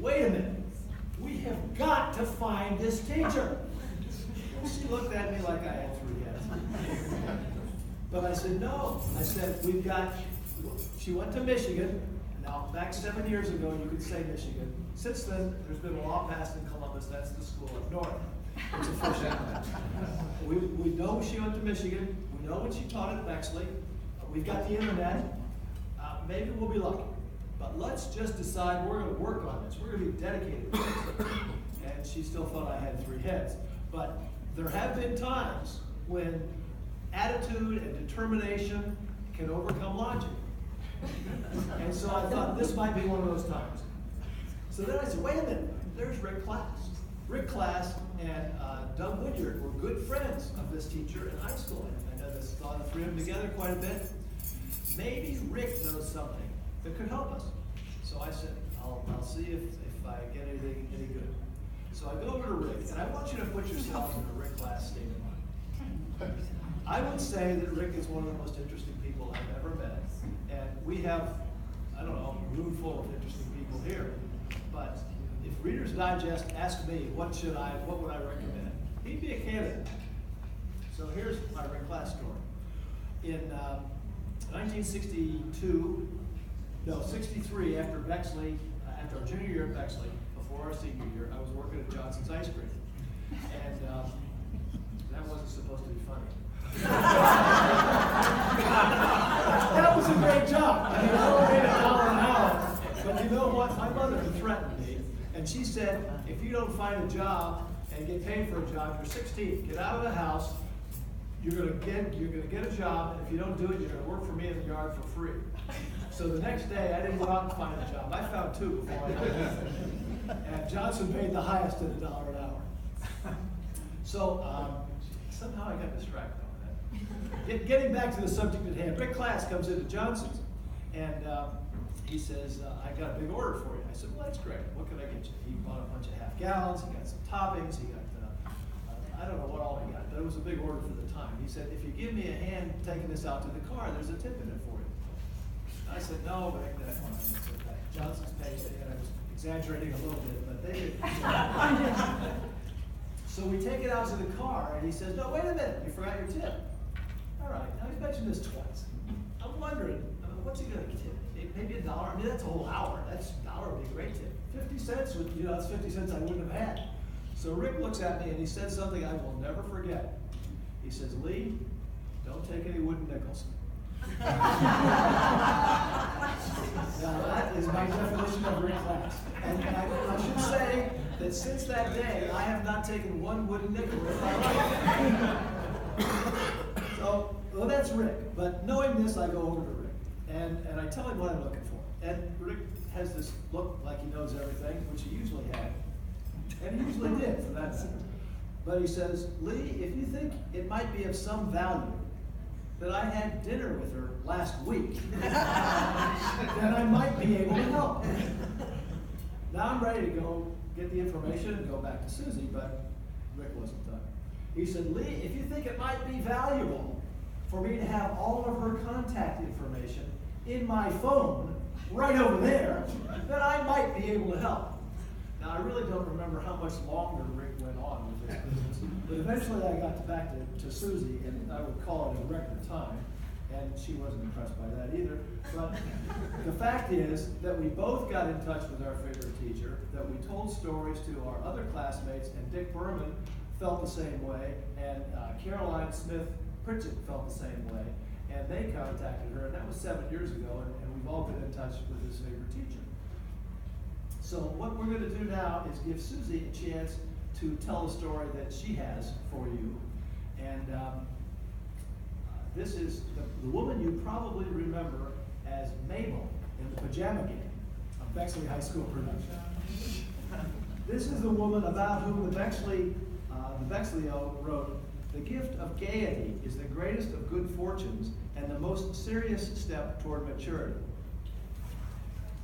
wait a minute, we have got to find this teacher. She looked at me like I had 3 heads. But I said, no. I said, she went to Michigan. Now, back 7 years ago, you could say Michigan. Since then, there's been a law passed in Columbus. That's the school up north. It's official. We know she went to Michigan. We know what she taught at Bexley. We've got the internet. Maybe we'll be lucky. But let's just decide we're going to work on this. We're going to be dedicated to this. And she still thought I had 3 heads. But there have been times when attitude and determination can overcome logic. And so I thought this might be one of those times. So then I said, wait a minute, there's Rick Class. Rick Class and Doug Woodyard were good friends of this teacher in high school. I know this saw the 3 of them together quite a bit. Maybe Rick knows something that could help us. So I said, I'll see if I get anything any good. So I go over to Rick, and I want you to put yourself in a Rick Class state of mind. I would say that Rick is one of the most interesting people I've ever met. And we have, I don't know, a room full of interesting people here. But if Reader's Digest asked me, what would I recommend? He'd be a candidate. So here's my Rick Class story. In 63, after our junior year at Bexley, before our senior year, I was working at Johnson's Ice Cream. And that wasn't supposed to be funny. That was a great job. I mean, I only made $1 an hour. But you know what? My mother threatened me, and she said, if you don't find a job and get paid for a job, you're 16. Get out of the house. You're gonna get a job, and if you don't do it, you're gonna work for me in the yard for free. So the next day, I didn't go out and find a job. I found 2 before I left. And Johnson paid the highest at $1 an hour. So somehow I got distracted on that. Getting back to the subject at hand, Rick Class comes into Johnson's, and he says, I got a big order for you. I said, well, that's great. What can I get you? He bought a bunch of half gallons. He got some toppings. He got, I don't know what all he got, but it was a big order for the time. He said, if you give me a hand taking this out to the car, there's a tip in it for you. I said, no, but that's fine. It's okay. Johnson's paid it, and I was exaggerating a little bit, but they didn't. So we take it out to the car, and he says, no, wait a minute, you forgot your tip. All right, now he's mentioned this twice. I'm wondering, what's he going to tip? Maybe $1. I mean, that's a whole hour. That's $1 would be a great tip. 50 cents, that's 50 cents I wouldn't have had. So Rick looks at me, and he says something I will never forget. He says, Lee, don't take any wooden nickels. Now that is my definition of Rick Class. And I should say that since that day, I have not taken 1 wooden nickel in my life. So, well, that's Rick. But knowing this, I go over to Rick. And I tell him what I'm looking for. And Rick has this look like he knows everything, which he usually had. And he usually did, for that matter. But he says, Lee, if you think it might be of some value that I had dinner with her last week, then I might be able to help. Now I'm ready to go get the information and go back to Susie, but Rick wasn't done. He said, Lee, if you think it might be valuable for me to have all of her contact information in my phone right over there, then I might be able to help. Now, I really don't remember how much longer Rick went on with this business, but eventually I got back to Susie, and I would call it a record time, and she wasn't impressed by that either. But the fact is that we both got in touch with our favorite teacher, that we told stories to our other classmates, and Dick Berman felt the same way, and Caroline Smith Pritchett felt the same way, and they contacted her, and that was 7 years ago, and we've all been in touch with his favorite teacher. So what we're going to do now is give Susie a chance to tell a story that she has for you. And this is the woman you probably remember as Mabel in the Pajama Game, a Bexley High School production. This is the woman about whom the Bexley-O wrote, "The gift of gaiety is the greatest of good fortunes and the most serious step toward maturity."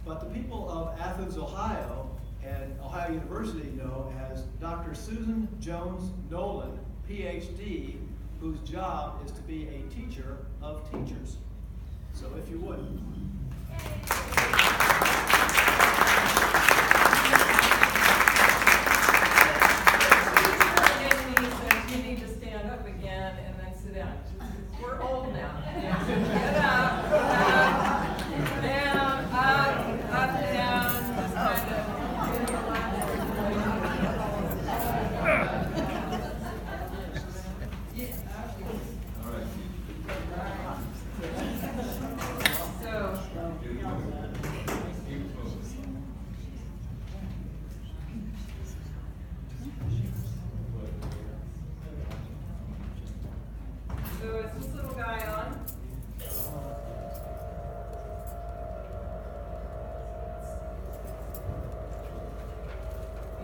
But the people of Athens, Ohio, and Ohio University know as Dr. Susan Jones Nolan, PhD, whose job is to be a teacher of teachers. So if you would.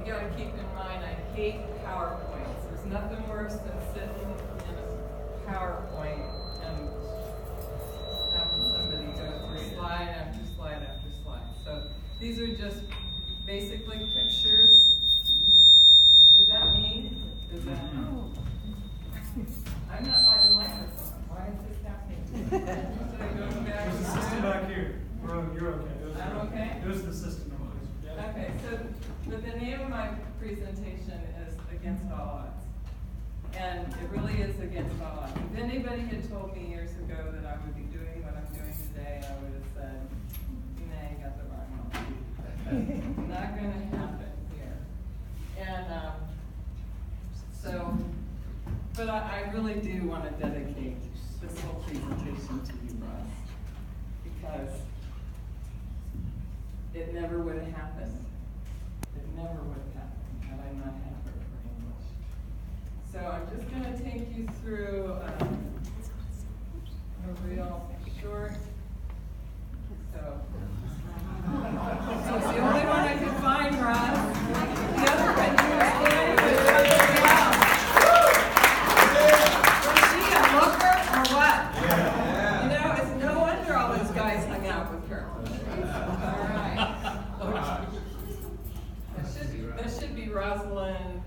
gotta keep in mind, I hate PowerPoints. There's nothing worse than sitting in a PowerPoint and having somebody go through slide after slide after slide. So these are just basically pictures. Is that me? Is that? I'm not by the microphone. Why is this happening? So going back. There's a system back here. You're okay. I'm okay? There's the system. Okay, so but the name of my presentation is Against All Odds. And it really is against all odds. If anybody had told me years ago that I would be doing what I'm doing today, I would have said, nah, you got the wrong one. Not going to happen here. And but I really do want to dedicate this whole presentation to you, Russ, because it never would have happened. It never would have happened had I not had her for English. So I'm just going to take you through a real short. So it's the only one I could find, Ron. The other picture was standing with somebody else. Was she a hooker or what? Yeah. You know, it's no wonder all those guys hung out with her. All right. That should be Rosalind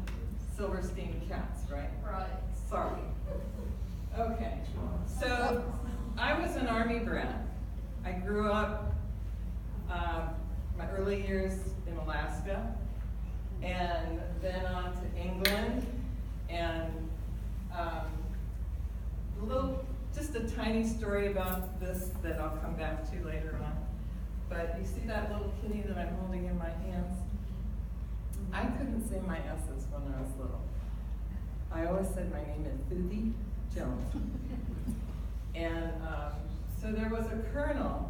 Silverstein Katz, right? Right. Sorry. Okay. So I was an Army brat. I grew up my early years in Alaska, and then on to England, and just a tiny story about this that I'll come back to later on. But you see that little kitty that I'm holding in my hands? I couldn't say my S's when I was little. I always said my name is Susie Jones. And so there was a colonel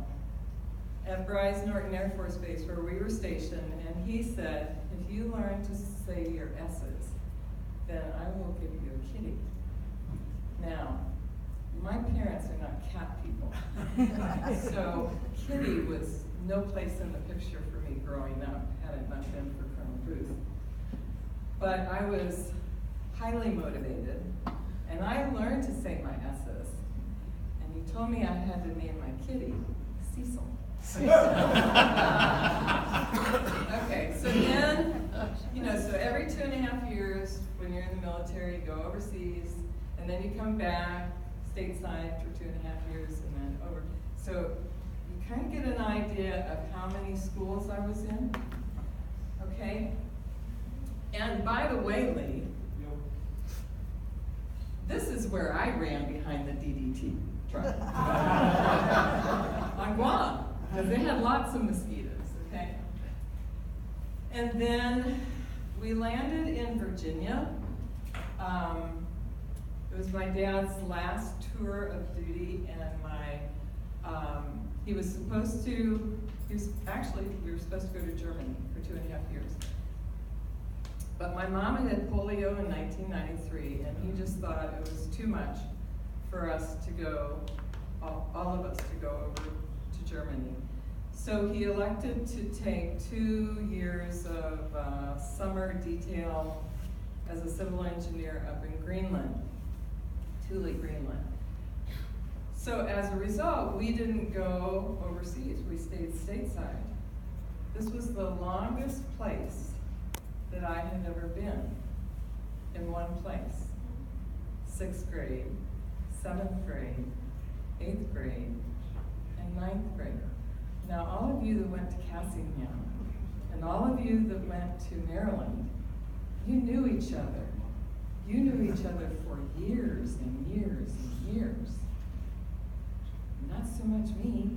at Bryce Norton Air Force Base where we were stationed, and he said, if you learn to say your S's, then I will give you a kitty. Now, my parents are not cat people. So kitty was no place in the picture for me growing up, had it not been for Colonel Booth. But I was highly motivated, and I learned to say my S's. And he told me I had to name my kitty Cecil. Okay, so then, so every 2.5 years when you're in the military, you go overseas, and then you come back stateside for 2.5 years, and then over. So you kind of get an idea of how many schools I was in, okay? And by the way, Lee, this is where I ran behind the DDT truck. On Guam, because they had lots of mosquitoes, okay? And then we landed in Virginia. It was my dad's last tour of duty, and we were supposed to go to Germany for 2.5 years. But my mom had polio in 1993, and he just thought it was too much for us to go, all of us to go over to Germany. So he elected to take 2 years of summer detail as a civil engineer up in Greenland, Thule, Greenland. So as a result, we didn't go overseas, we stayed stateside. This was the longest place that I had ever been in one place. 6th grade, 7th grade, 8th grade, and 9th grade. Now all of you that went to Cassingham, and all of you that went to Maryland, you knew each other. You knew each other for years and years and years. Not so much me.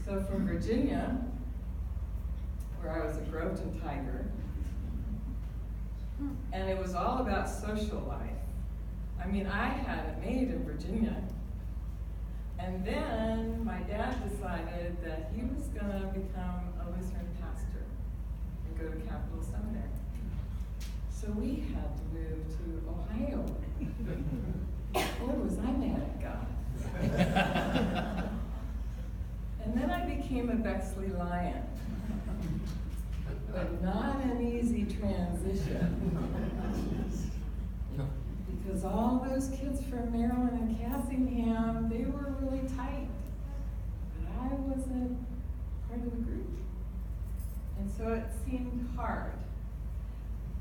So from Virginia, where I was a Groveton Tiger, and it was all about social life. I mean, I had it made in Virginia. And then my dad decided that he was going to become a Lutheran pastor and go to Capital Seminary. So we had to move to Ohio. Boy, was I mad at God. And then I became a Bexley Lion. but not an easy transition. Because all those kids from Maryland and Cassingham, they were really tight. But I wasn't part of the group. And so it seemed hard.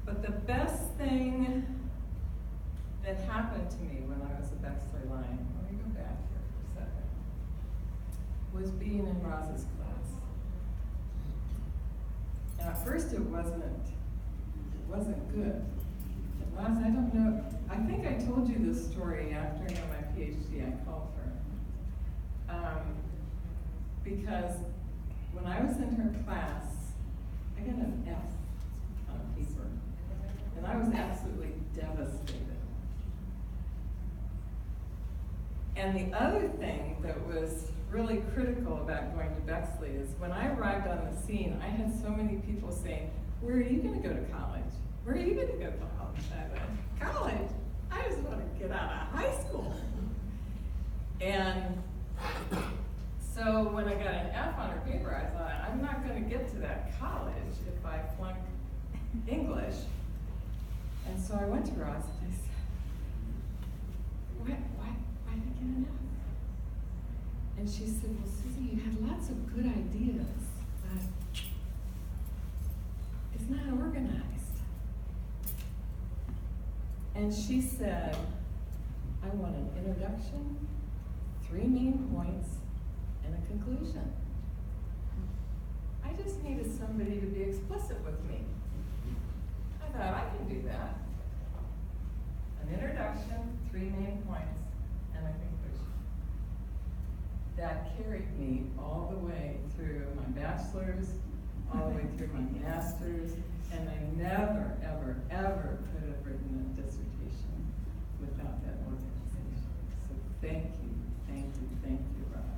But the best thing that happened to me when I was a Bexley Lion, let me go back here for a second, was being in Roz's class. And at first it wasn't good. At last, I don't know, I think I told you this story after I got my PhD. I called her. Because when I was in her class, I got an F on a paper. And I was absolutely devastated. And the other thing that was really critical about going to Bexley is when I arrived on the scene, I had so many people saying, "Where are you going to go to college? Where are you going to go to college?" I went, "College? I just want to get out of high school." And so when I got an F on her paper, I thought, I'm not going to get to that college if I flunk English. And so I went to Roz and I said, why did I get an F? And she said, "Well, Susie, you had lots of good ideas, but it's not organized." And she said, "I want an introduction, 3 main points, and a conclusion. I just needed somebody to be explicit with me." I thought, I can do that. An introduction, 3 main points, and a conclusion. That carried me all the way through my bachelor's, all the way through my master's, and I never, ever, ever could have written a dissertation without that organization. So thank you, thank you, thank you, Roz.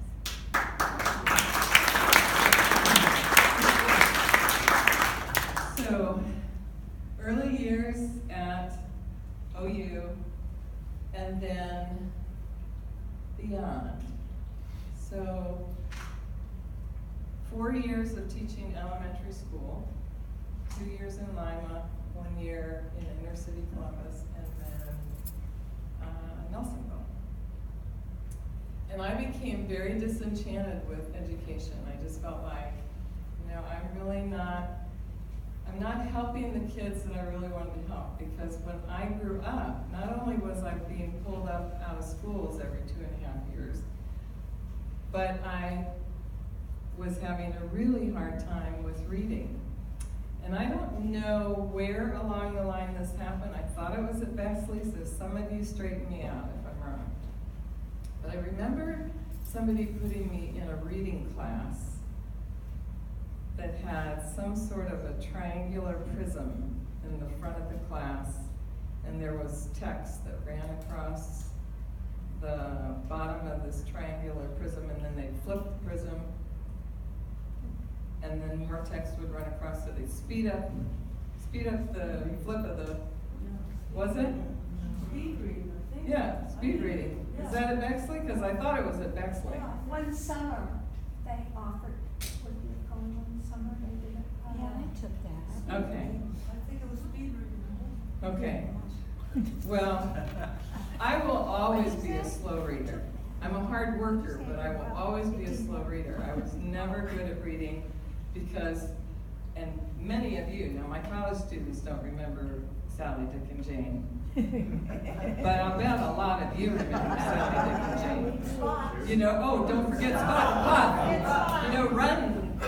So, early years at OU, and then beyond. So, 4 years of teaching elementary school, 2 years in Lima, 1 year in inner city Columbus, and then Nelsonville. And I became very disenchanted with education. I just felt like, I'm not helping the kids that I really wanted to help, because when I grew up, not only was I being pulled up out of schools every 2.5 years, but I was having a really hard time with reading. And I don't know where along the line this happened. I thought it was at Bexley, so some of you straighten me out if I'm wrong. But I remember somebody putting me in a reading class that had some sort of a triangular prism in the front of the class, and there was text that ran across the bottom of this triangular prism, and then they'd flip the prism, and then more text would run across, so they'd speed up the flip of the, was it? Speed reading. Yeah, speed reading. Yeah. Is that at Bexley? Because I thought it was at Bexley. Yeah, one summer they offered, would you call it one summer they did it? Yeah, I took that. Okay. I think it was speed reading. Okay. Well, I will always be a slow reader. I'm a hard worker, but I will always be a slow reader. I was never good at reading because, and many of you, now my college students don't remember Sally, Dick, and Jane. But I'll bet a lot of you remember Sally, Dick, and Jane. You know, oh, don't forget Spot. Run.